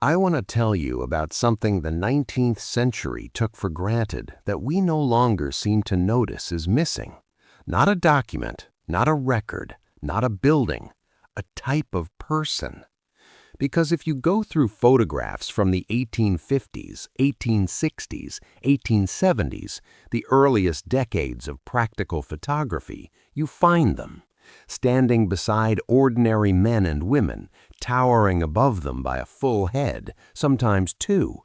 I want to tell you about something the 19th century took for granted that we no longer seem to notice is missing. Not a document, not a record, not a building, a type of person. Because if you go through photographs from the 1850s, 1860s, 1870s, the earliest decades of practical photography, you find them, standing beside ordinary men and women, towering above them by a full head, sometimes two,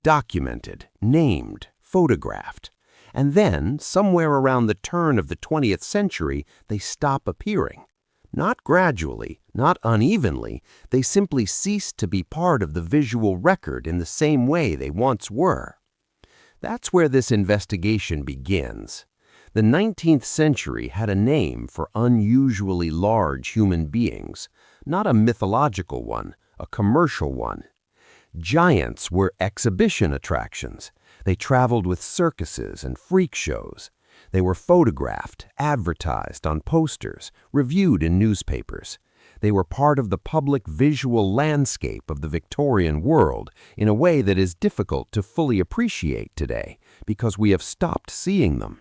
documented, named, photographed. And then, somewhere around the turn of the 20th century, they stop appearing. Not gradually, not unevenly, they simply cease to be part of the visual record in the same way they once were. That's where this investigation begins. The 19th century had a name for unusually large human beings, not a mythological one, a commercial one. Giants were exhibition attractions. They traveled with circuses and freak shows. They were photographed, advertised on posters, reviewed in newspapers. They were part of the public visual landscape of the Victorian world in a way that is difficult to fully appreciate today because we have stopped seeing them.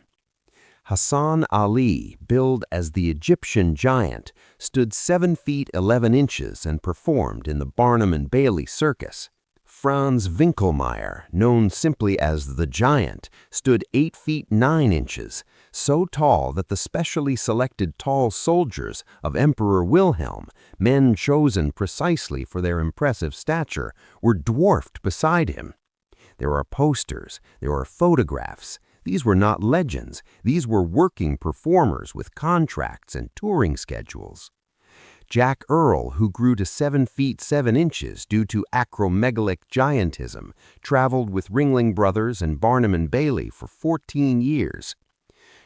Hassan Ali, billed as the Egyptian giant, stood 7 feet 11 inches and performed in the Barnum and Bailey Circus. Franz Winkelmeier, known simply as the Giant, stood 8 feet 9 inches, so tall that the specially selected tall soldiers of Emperor Wilhelm, men chosen precisely for their impressive stature, were dwarfed beside him. There are posters, there are photographs. These were not legends, these were working performers with contracts and touring schedules. Jack Earl, who grew to 7 feet 7 inches due to acromegalic giantism, traveled with Ringling Brothers and Barnum and Bailey for 14 years.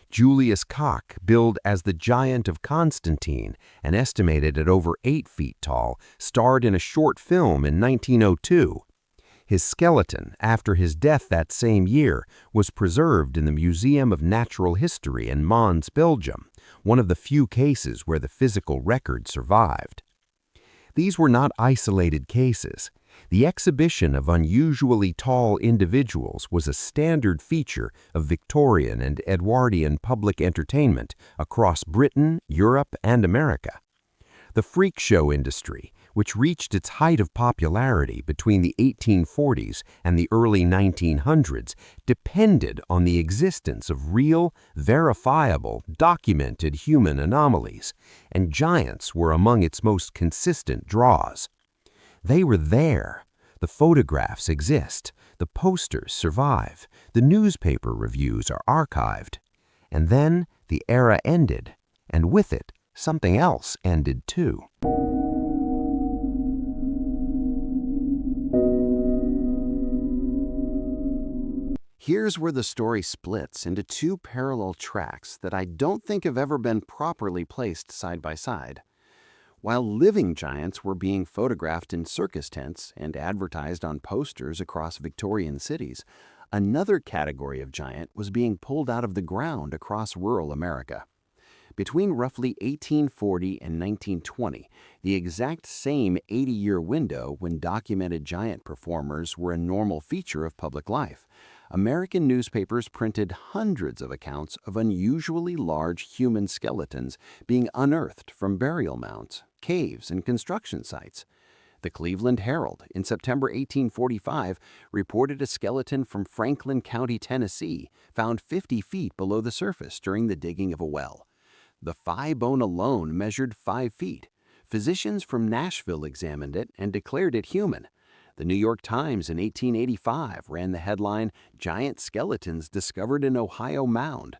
Julius Koch, billed as the Giant of Constantine and estimated at over 8 feet tall, starred in a short film in 1902. His skeleton, after his death that same year, was preserved in the Museum of Natural History in Mons, Belgium, one of the few cases where the physical record survived. These were not isolated cases. The exhibition of unusually tall individuals was a standard feature of Victorian and Edwardian public entertainment across Britain, Europe, and America. The freak show industry, which reached its height of popularity between the 1840s and the early 1900s, depended on the existence of real, verifiable, documented human anomalies, and giants were among its most consistent draws. They were there. The photographs exist. The posters survive. The newspaper reviews are archived. And then the era ended, and with it, something else ended too. Here's where the story splits into two parallel tracks that I don't think have ever been properly placed side by side. While living giants were being photographed in circus tents and advertised on posters across Victorian cities, another category of giant was being pulled out of the ground across rural America. Between roughly 1840 and 1920, the exact same 80-year window when documented giant performers were a normal feature of public life, American newspapers printed hundreds of accounts of unusually large human skeletons being unearthed from burial mounds, caves, and construction sites. The Cleveland Herald, in September 1845, reported a skeleton from Franklin County, Tennessee, found 50 feet below the surface during the digging of a well. The thigh bone alone measured 5 feet. Physicians from Nashville examined it and declared it human. The New York Times in 1885 ran the headline, "Giant Skeletons Discovered in Ohio Mound."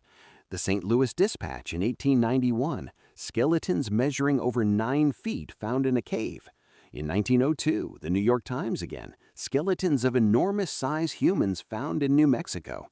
The St. Louis Dispatch in 1891, "Skeletons Measuring Over 9 feet Found in a Cave." In 1902, the New York Times again, "Skeletons of Enormous Size Humans Found in New Mexico."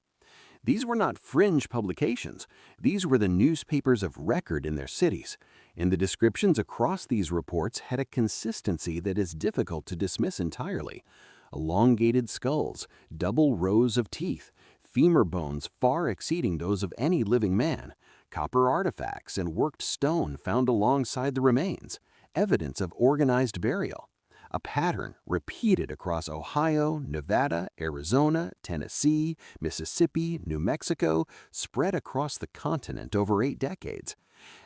These were not fringe publications. These were the newspapers of record in their cities, and the descriptions across these reports had a consistency that is difficult to dismiss entirely. Elongated skulls, double rows of teeth, femur bones far exceeding those of any living man, copper artifacts and worked stone found alongside the remains, evidence of organized burial. a pattern repeated across Ohio, Nevada, Arizona, Tennessee, Mississippi, New Mexico, spread across the continent over 8 decades.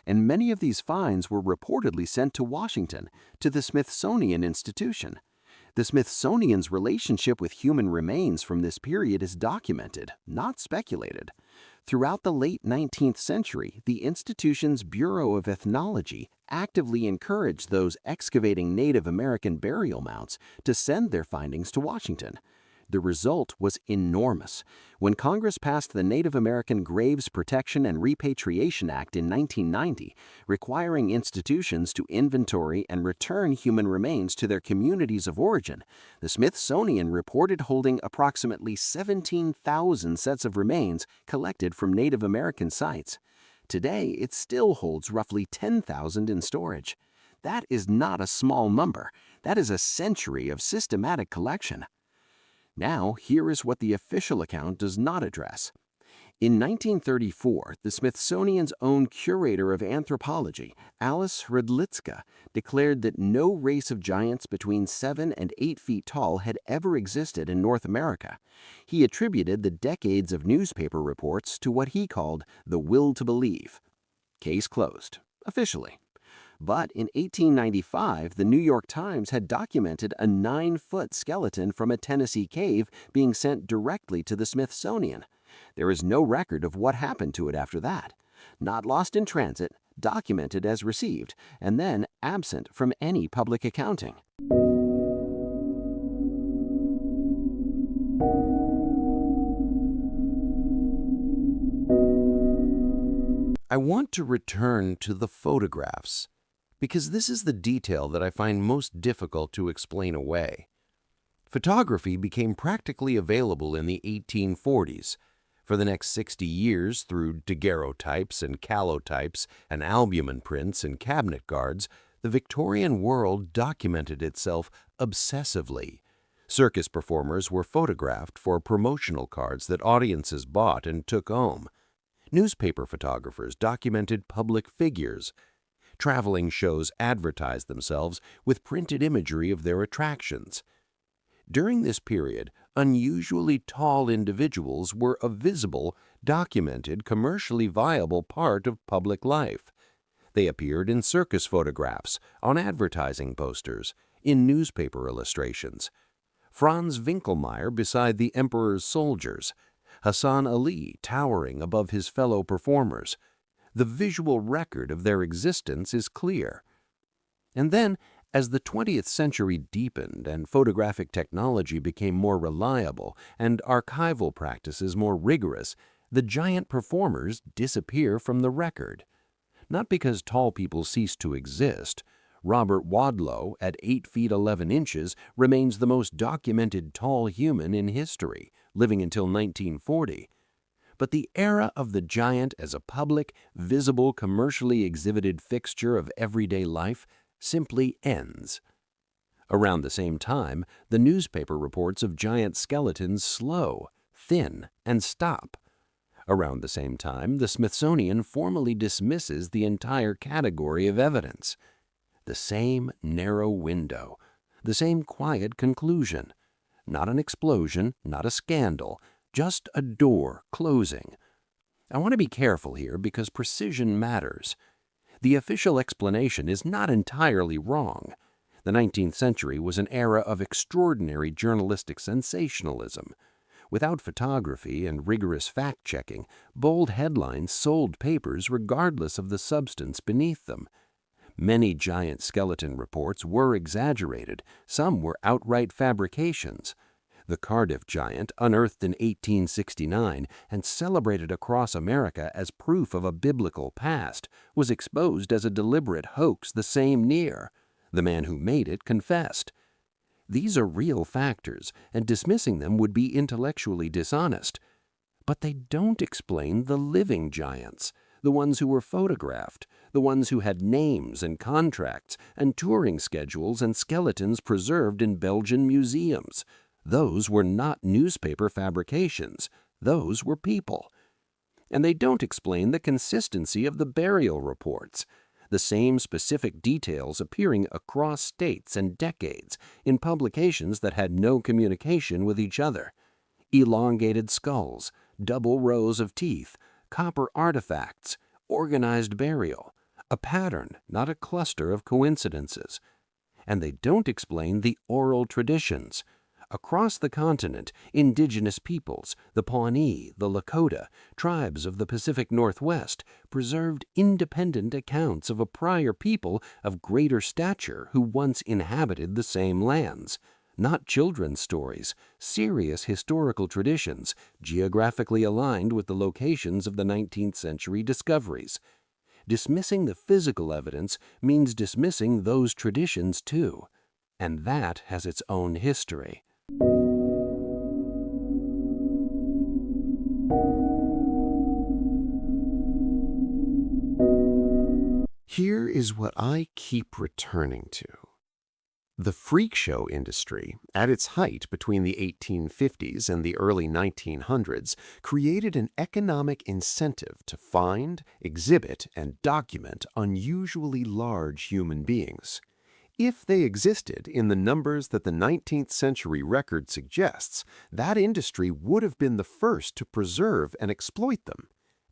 And many of these finds were reportedly sent to Washington, to the Smithsonian Institution. The Smithsonian's relationship with human remains from this period is documented, not speculated. Throughout the late 19th century, the institution's Bureau of Ethnology actively encouraged those excavating Native American burial mounds to send their findings to Washington. The result was enormous. When Congress passed the Native American Graves Protection and Repatriation Act in 1990, requiring institutions to inventory and return human remains to their communities of origin, the Smithsonian reported holding approximately 17,000 sets of remains collected from Native American sites. Today, it still holds roughly 10,000 in storage. That is not a small number. That is a century of systematic collection. Now, here is what the official account does not address. In 1934, the Smithsonian's own curator of anthropology, Alice Rudlitska, declared that no race of giants between 7 and 8 feet tall had ever existed in North America. He attributed the decades of newspaper reports to what he called the will to believe. Case closed, officially. But in 1895, the New York Times had documented a 9-foot skeleton from a Tennessee cave being sent directly to the Smithsonian. There is no record of what happened to it after that. Not lost in transit, documented as received, and then absent from any public accounting. I want to return to the photographs, because this is the detail that I find most difficult to explain away. Photography became practically available in the 1840s. For the next 60 years, through daguerreotypes and calotypes and albumen prints and cabinet guards, the Victorian world documented itself obsessively. Circus performers were photographed for promotional cards that audiences bought and took home. Newspaper photographers documented public figures. Traveling shows advertised themselves with printed imagery of their attractions. During this period, unusually tall individuals were a visible, documented, commercially viable part of public life. They appeared in circus photographs, on advertising posters, in newspaper illustrations. Franz Winkelmeier beside the emperor's soldiers, Hassan Ali towering above his fellow performers. The visual record of their existence is clear. And then, as the 20th century deepened and photographic technology became more reliable and archival practices more rigorous, the giant performers disappear from the record. Not because tall people ceased to exist. Robert Wadlow, at 8 feet 11 inches, remains the most documented tall human in history, living until 1940. But the era of the giant as a public, visible, commercially exhibited fixture of everyday life simply ends. Around the same time, the newspaper reports of giant skeletons slow, thin, and stop. Around the same time, the Smithsonian formally dismisses the entire category of evidence. The same narrow window, the same quiet conclusion. Not an explosion, not a scandal, just a door closing. I want to be careful here because precision matters. The official explanation is not entirely wrong. The 19th century was an era of extraordinary journalistic sensationalism. Without photography and rigorous fact-checking, bold headlines sold papers regardless of the substance beneath them. Many giant skeleton reports were exaggerated, some were outright fabrications. The Cardiff giant, unearthed in 1869 and celebrated across America as proof of a biblical past, was exposed as a deliberate hoax the same year. The man who made it confessed. These are real factors, and dismissing them would be intellectually dishonest. But they don't explain the living giants, the ones who were photographed, the ones who had names and contracts and touring schedules and skeletons preserved in Belgian museums. Those were not newspaper fabrications. Those were people. And they don't explain the consistency of the burial reports. the same specific details appearing across states and decades in publications that had no communication with each other. Elongated skulls, double rows of teeth, copper artifacts, organized burial, a pattern, not a cluster of coincidences. And they don't explain the oral traditions. Across the continent, indigenous peoples, the Pawnee, the Lakota, tribes of the Pacific Northwest, preserved independent accounts of a prior people of greater stature who once inhabited the same lands. Not children's stories, serious historical traditions, geographically aligned with the locations of the 19th century discoveries. Dismissing the physical evidence means dismissing those traditions too, and that has its own history. Here is what I keep returning to. The freak show industry, at its height between the 1850s and the early 1900s, created an economic incentive to find, exhibit, and document unusually large human beings. If they existed in the numbers that the 19th century record suggests, that industry would have been the first to preserve and exploit them.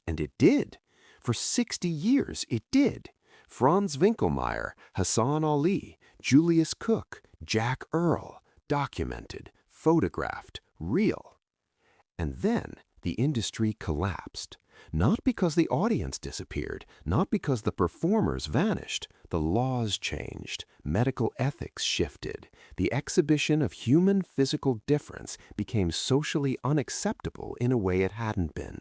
And it did. For 60 years, it did. Franz Winkelmeier, Hassan Ali, Julius Koch, Jack Earl, documented, photographed, real. And then the industry collapsed. Not because the audience disappeared, not because the performers vanished. The laws changed, medical ethics shifted. The exhibition of human physical difference became socially unacceptable in a way it hadn't been.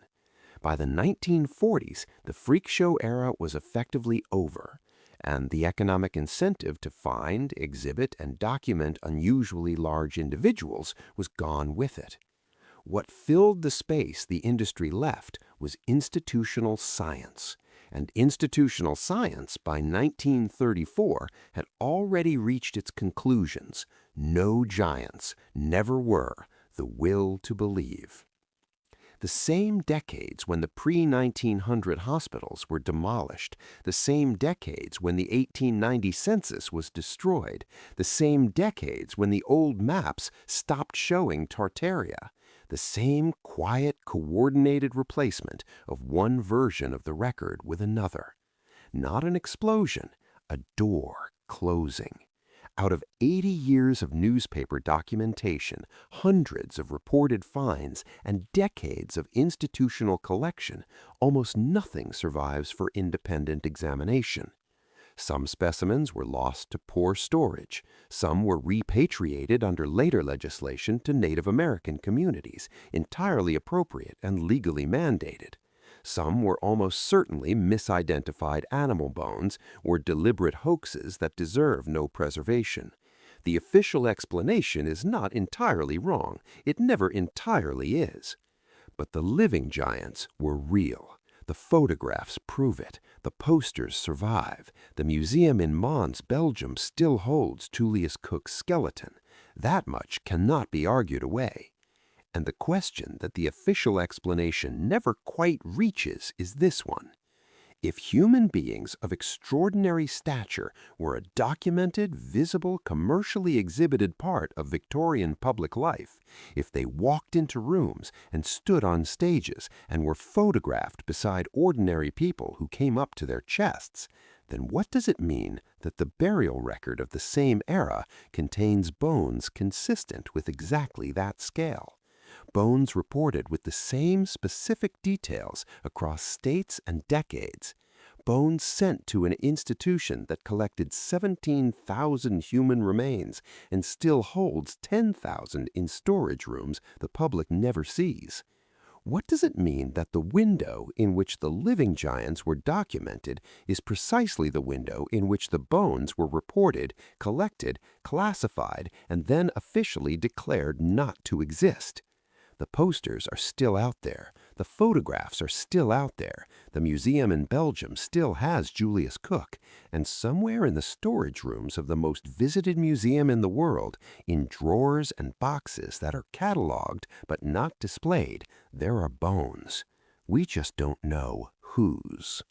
By the 1940s, the freak show era was effectively over, and the economic incentive to find, exhibit, and document unusually large individuals was gone with it. What filled the space the industry left was institutional science, and institutional science by 1934 had already reached its conclusions. No giants, never were, the will to believe. The same decades when the pre-1900 hospitals were demolished, the same decades when the 1890 census was destroyed, the same decades when the old maps stopped showing Tartaria, the same quiet, coordinated replacement of one version of the record with another. Not an explosion, a door closing. Out of 80 years of newspaper documentation, hundreds of reported finds, and decades of institutional collection, almost nothing survives for independent examination. Some specimens were lost to poor storage. Some were repatriated under later legislation to Native American communities, entirely appropriate and legally mandated. Some were almost certainly misidentified animal bones or deliberate hoaxes that deserve no preservation. The official explanation is not entirely wrong. It never entirely is. But the living giants were real. The photographs prove it. The posters survive. The museum in Mons, Belgium still holds Julius Koch's skeleton. That much cannot be argued away. And the question that the official explanation never quite reaches is this one. If human beings of extraordinary stature were a documented, visible, commercially exhibited part of Victorian public life, if they walked into rooms and stood on stages and were photographed beside ordinary people who came up to their chests, then what does it mean that the burial record of the same era contains bones consistent with exactly that scale? Bones reported with the same specific details across states and decades. Bones sent to an institution that collected 17,000 human remains and still holds 10,000 in storage rooms the public never sees. What does it mean that the window in which the living giants were documented is precisely the window in which the bones were reported, collected, classified, and then officially declared not to exist? The posters are still out there. The photographs are still out there. The museum in Belgium still has Julius Koch. And somewhere in the storage rooms of the most visited museum in the world, in drawers and boxes that are cataloged but not displayed, there are bones. We just don't know whose.